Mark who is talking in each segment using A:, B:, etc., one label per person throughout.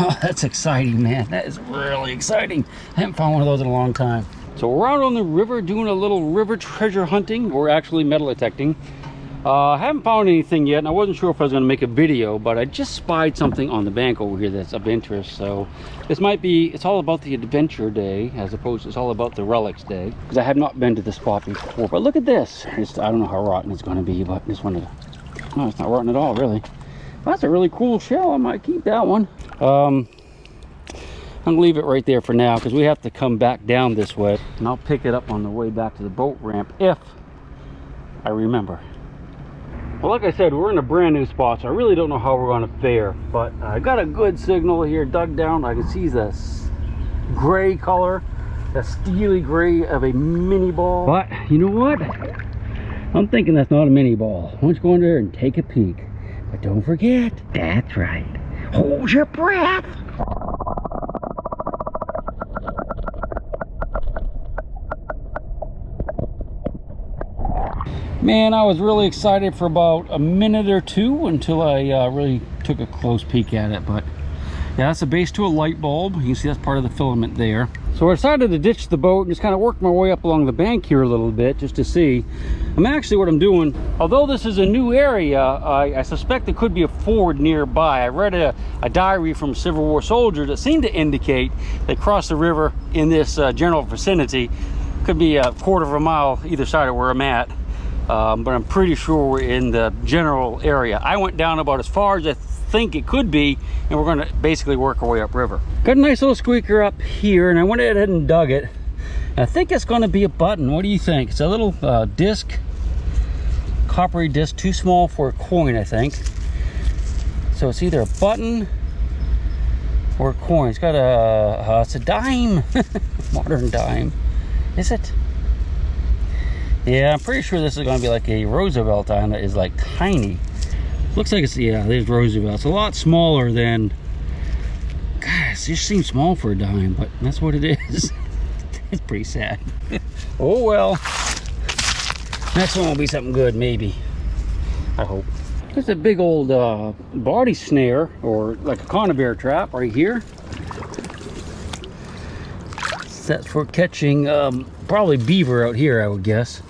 A: Oh, that's exciting, man. That is really exciting. I haven't found one of those in a long time. So we're out on the river doing a little river treasure hunting, or actually metal detecting. I haven't found anything yet, and I wasn't sure if I was going to make a video, but I just spied something on the bank over here that's of interest. So this might be, it's all about the adventure day as opposed to it's all about the relics day, because I have not been to this spot before. But look at this. I don't know how rotten it's going to be, but just wanted to, no, it's not rotten at all, really. That's a really cool shell. I might keep that one. I'm gonna leave it right there for now because we have to come back down this way, and I'll pick it up on the way back to the boat ramp if I remember. Well, like I said, we're in a brand new spot, so I really don't know how we're going to fare, but I got a good signal here dug down. I can see this gray color, the steely gray of a mini ball. But you know what? I'm thinking that's not a mini ball. Why don't you go in there and take a peek? But don't forget, that's right, hold your breath. Man, I was really excited for about a minute or two until I really took a close peek at it. But yeah, that's the base to a light bulb. You can see that's part of the filament there. So I decided to ditch the boat and just kind of work my way up along the bank here a little bit just to see. Actually what I'm doing, although this is a new area, I suspect it could be a ford nearby. I read a diary from Civil War soldiers that seemed to indicate they crossed the river in this general vicinity. Could be a quarter of a mile either side of where I'm at. But I'm pretty sure we're in the general area. I went down about as far as I think it could be, and we're going to basically work our way upriver. Got a nice little squeaker up here, and I went ahead and dug it. I think it's going to be a button. What do you think? It's a little disc, coppery disc, too small for a coin, I think. So it's either a button or a coin. It's got a, it's a dime, modern dime. Is it? Yeah, I'm pretty sure this is going to be like a Roosevelt dime that is like tiny. Looks like it's, yeah, there's Roosevelt. It's a lot smaller than, gosh, it just seems small for a dime, but that's what it is. It's pretty sad. Oh well. Next one will be something good, maybe. I hope. There's a big old body snare, or like a conibear trap right here. That's for catching probably beaver out here, I would guess.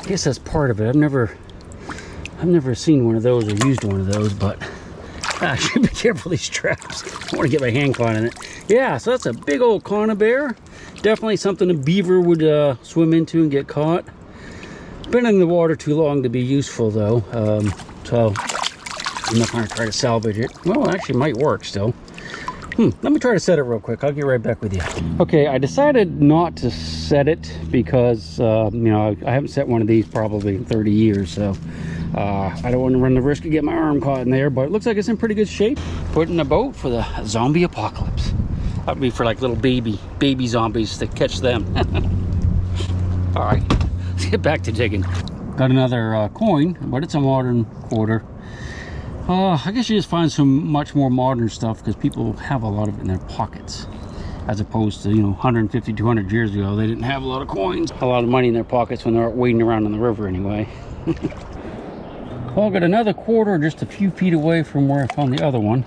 A: I guess that's part of it. I've never seen one of those or used one of those, but I should be careful with these traps. I want to get my hand caught in it. Yeah, so that's a big old conibear. Definitely something a beaver would swim into and get caught. Been in the water too long to be useful though, so I'm not going to try to salvage it. Well, it actually might work still. Let me try to set it real quick. I'll get right back with you. Okay, I decided not to set it because, you know, I haven't set one of these probably in 30 years, so I don't want to run the risk of getting my arm caught in there, but it looks like it's in pretty good shape. Put in a boat for the zombie apocalypse. That would be for like little baby zombies to catch them. All right, let's get back to digging. Got another coin, but it's a modern quarter. I guess you just find some much more modern stuff because people have a lot of it in their pockets, as opposed to, you know, 150, 200 years ago, they didn't have a lot of coins, a lot of money in their pockets when they're wading around in the river anyway. Well, I got another quarter just a few feet away from where I found the other one.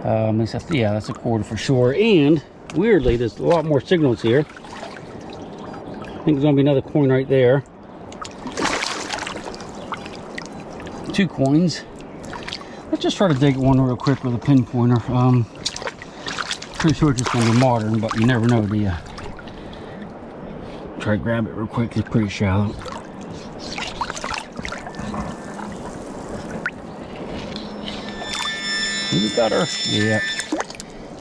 A: Yeah, that's a quarter for sure. And weirdly, there's a lot more signals here. I think there's gonna be another coin right there. 2 coins. Let's just try to dig one real quick with a pinpointer. Pretty sure it's just gonna be modern, but you never know, do you? Try to grab it real quick. It's pretty shallow. We got her. Yeah.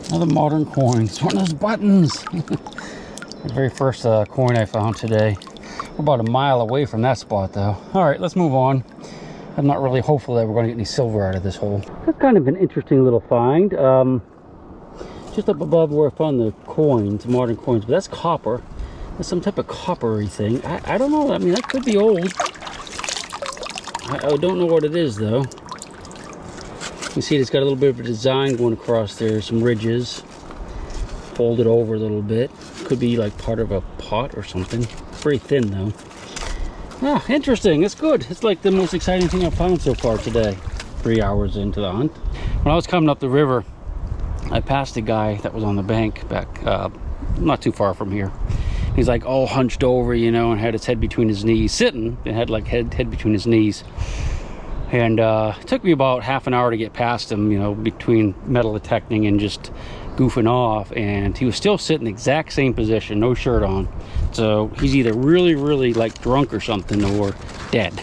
A: Another modern coin. It's one of those buttons. The very first coin I found today. We're about a mile away from that spot, though. All right, let's move on. I'm not really hopeful that we're going to get any silver out of this hole. That's kind of an interesting little find. Just up above where I found the coins, modern coins, but that's copper. That's some type of coppery thing. I don't know. I mean, that could be old. I don't know what it is, though. You can see it's got a little bit of a design going across there. Some ridges. Folded over a little bit. Could be like part of a pot or something. It's very thin, though. Ah, interesting. It's good. It's like the most exciting thing I've found so far today. 3 hours into the hunt. When I was coming up the river, I passed a guy that was on the bank back not too far from here. He's like all hunched over, you know, and had his head between his knees, sitting and had like head between his knees. And it took me about half an hour to get past him, you know, between metal detecting and just goofing off, and he was still sitting the exact same position, no shirt on. So he's either really like drunk or something, or dead.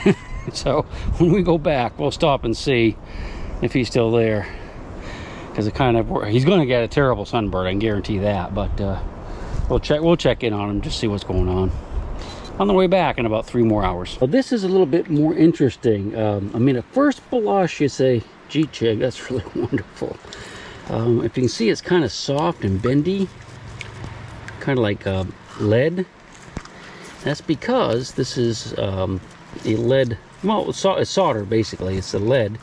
A: So when we go back, we'll stop and see if he's still there, because it kind of, he's going to get a terrible sunburn, I can guarantee that. But we'll check in on him, just see what's going on the way back in about 3 more hours. Well, this is a little bit more interesting. I mean, at first blush you say, gee, Chig, that's really wonderful. If you can see, it's kind of soft and bendy, kind of like lead. That's because this is a lead, well, it's solder basically. It's a lead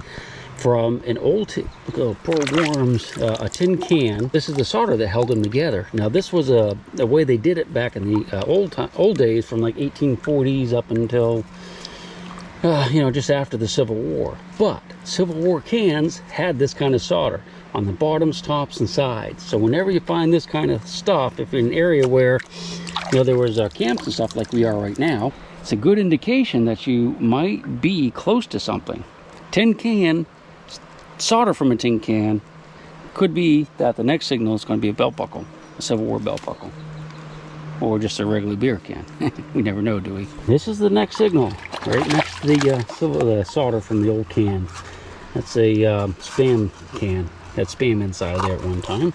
A: from an old, poor worms, a tin can. This is the solder that held them together. Now this was the way they did it back in the old days, from like 1840s up until you know, just after the Civil War. But Civil War cans had this kind of solder on the bottoms, tops, and sides. So whenever you find this kind of stuff, if in an area where, you know, there was camps and stuff like we are right now, it's a good indication that you might be close to something. Tin can, solder from a tin can, could be that the next signal is going to be a belt buckle, a Civil War belt buckle, or just a regular beer can. We never know, do we? This is the next signal, right next to the solder from the old can. That's a Spam can. Had Spam inside there at one time.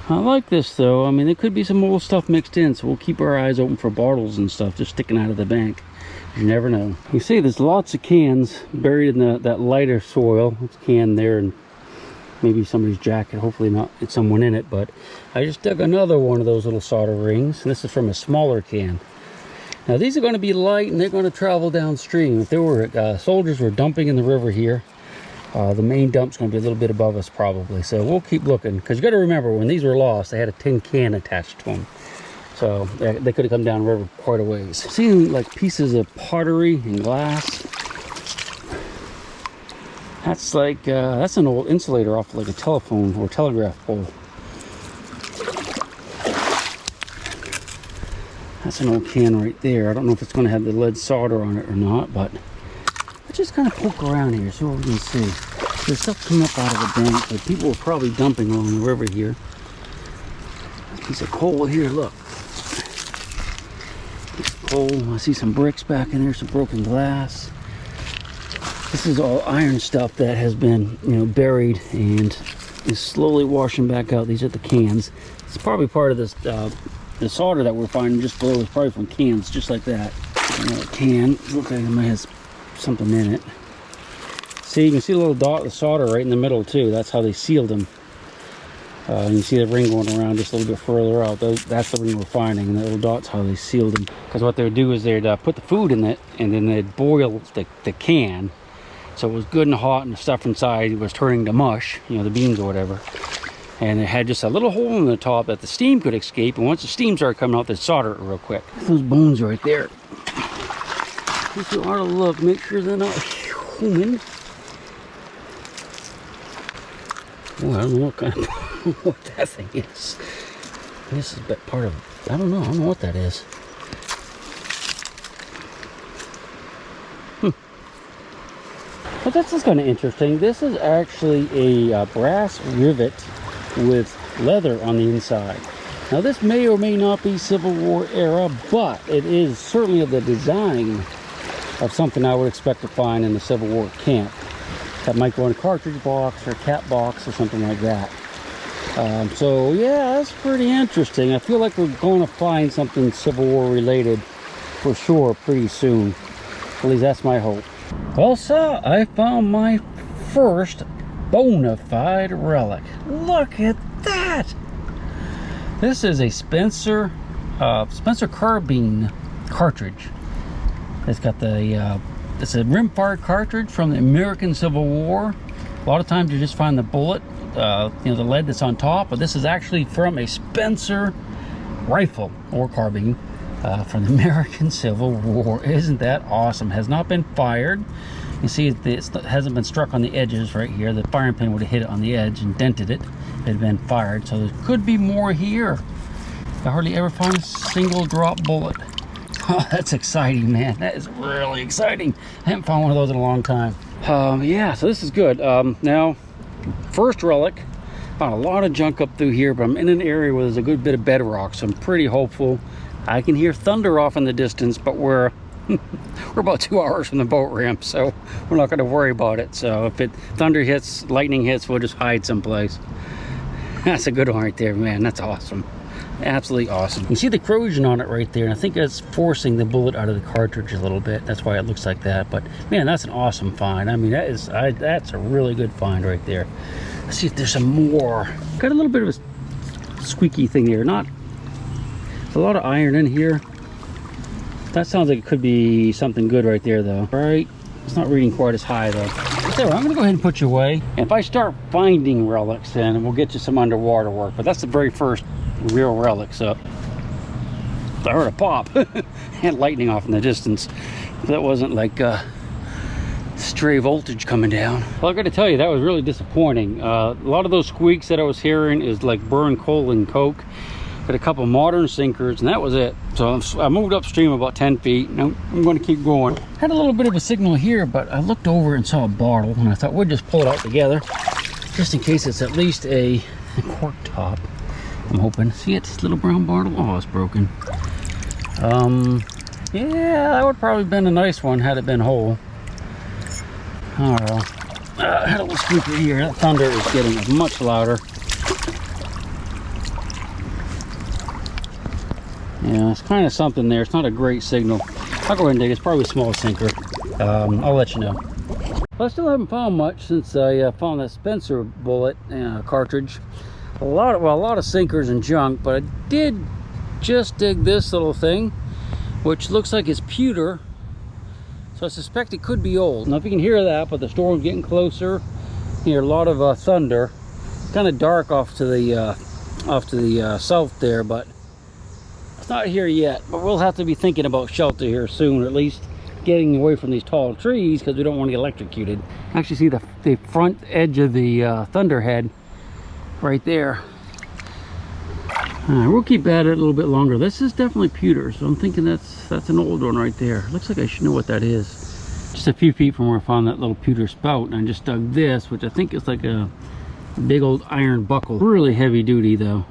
A: I like this though. I mean, there could be some old stuff mixed in, so we'll keep our eyes open for bottles and stuff just sticking out of the bank. You never know. You see there's lots of cans buried in that lighter soil. It's a can there, and maybe somebody's jacket, hopefully not it's someone in it. But I just dug another one of those little solder rings, and this is from a smaller can. Now these are going to be light, and they're going to travel downstream. If there were soldiers were dumping in the river here, the main dump's going to be a little bit above us probably. So we'll keep looking, because you got to remember, when these were lost, they had a tin can attached to them. So they could have come down the river quite a ways. Seeing like pieces of pottery and glass. That's like, that's an old insulator off like a telephone or telegraph pole. That's an old can right there. I don't know if it's going to have the lead solder on it or not, but let's just kind of poke around here, see what we can see. There's stuff coming up out of the bank, but people are probably dumping along the river here. There's a piece of coal here, look. Coal. I see some bricks back in there, some broken glass. This is all iron stuff that has been, you know, buried and is slowly washing back out. These are the cans. It's probably part of this, the solder that we're finding just below is probably from cans, just like that. Another can. Looks like it might have something in it. See, you can see a little dot of solder right in the middle too. That's how they sealed them. You can see the ring going around just a little bit further out. That's the ring we're finding, and the little dot's how they sealed them. Because what they would do is they'd put the food in it, and then they'd boil the can, so it was good and hot, and the stuff inside was turning to mush, you know, the beans or whatever. And it had just a little hole in the top that the steam could escape, and once the steam started coming out, they'd solder it real quick. Those bones right there. Just you ought to look, make sure they're not human. Oh, I don't know what kind of what that thing is. This is part of it. I don't know what that is. But this is kind of interesting. This is actually a brass rivet with leather on the inside. Now this may or may not be Civil War era, but it is certainly of the design of something I would expect to find in the Civil War camp. That might go in a cartridge box or a cap box or something like that. So yeah, that's pretty interesting. I feel like we're going to find something Civil War related for sure pretty soon. At least that's my hope. Well, so I found my first bona fide relic. Look at that! This is a Spencer carbine cartridge. It's got the it's a rimfire cartridge from the American Civil War. A lot of times you just find the bullet, you know, the lead that's on top, but this is actually from a Spencer rifle or carbine. from the American Civil War. Isn't that awesome? Has not been fired. You see it hasn't been struck on the edges right here. The firing pin would have hit it on the edge and dented it. It had been fired, so there could be more here. I hardly ever find a single drop bullet. Oh, that's exciting, man. That is really exciting. I haven't found one of those in a long time. Yeah, so this is good. Now, first relic. Found a lot of junk up through here, but I'm in an area where there's a good bit of bedrock, so I'm pretty hopeful. I can hear thunder off in the distance, but we're about 2 hours from the boat ramp, so we're not going to worry about it. So if thunder hits, lightning hits, we'll just hide someplace. That's a good one right there, man. That's awesome. Absolutely awesome. You see the corrosion on it right there, and I think it's forcing the bullet out of the cartridge a little bit. That's why it looks like that. But man, that's an awesome find. I mean, that's a really good find right there. Let's see if there's some more. Got a little bit of a squeaky thing here. There's a lot of iron in here. That sounds like it could be something good right there, though. Right? It's not reading quite as high, though. So I'm gonna go ahead and put you away. And if I start finding relics, then we'll get you some underwater work. But that's the very first real relics up. I heard a pop and lightning off in the distance. That wasn't like stray voltage coming down. Well, I gotta tell you, that was really disappointing. A lot of those squeaks that I was hearing is like burned coal and coke. Got a couple modern sinkers, and that was it. So I moved upstream about 10 feet. Now I'm going to keep going. Had a little bit of a signal here, but I looked over and saw a bottle, and I thought we'd just pull it out together, just in case it's at least a cork top. I'm hoping. See it? This little brown bottle? Oh, it's broken. Yeah, that would probably been a nice one had it been whole. Oh well. I had a little squeak right here. That thunder is getting much louder. Yeah, it's kind of something there. It's not a great signal. I'll go ahead and dig. It's probably a small sinker. I'll let you know. Well, I still haven't found much since I found that Spencer bullet cartridge. A lot of sinkers and junk, but I did just dig this little thing, which looks like it's pewter. So I suspect it could be old. Now, if you can hear that, but the storm's getting closer. You hear a lot of thunder. It's kind of dark off to the south there, but it's not here yet. But we'll have to be thinking about shelter here soon, or at least getting away from these tall trees, because we don't want to get electrocuted. Actually see the front edge of the thunderhead right there. We'll keep at it a little bit longer. This is definitely pewter, so I'm thinking that's an old one right there. Looks like I should know what that is. Just a few feet from where I found that little pewter spout, and I just dug this, which I think is like a big old iron buckle. Really heavy duty though.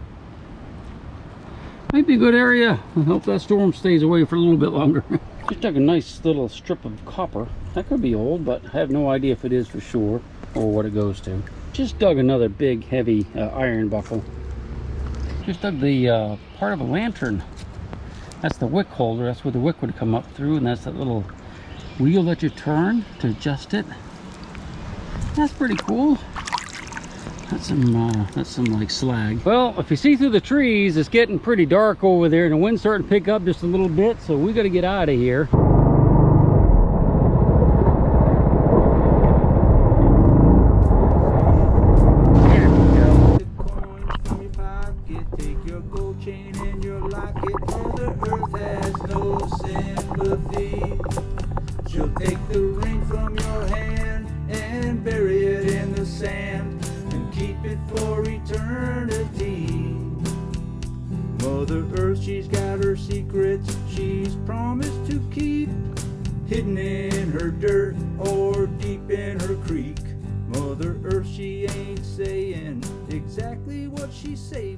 A: Might be a good area. I hope that storm stays away for a little bit longer. Just dug a nice little strip of copper. That could be old, but I have no idea if it is for sure or what it goes to. Just dug another big heavy iron buckle. Just dug the part of a lantern. That's the wick holder. That's where the wick would come up through, and that's that little wheel that you turn to adjust it. That's pretty cool. That's some like slag. Well, if you see through the trees, it's getting pretty dark over there, and the wind's starting to pick up just a little bit, so we got to get out of here.
B: She'll take the ring from your hand and bury it in the sand and keep it for eternity. Mother Earth, she's got her secrets she's promised to keep, hidden in her dirt or deep in her creek. Mother Earth, she ain't saying exactly what she's saying.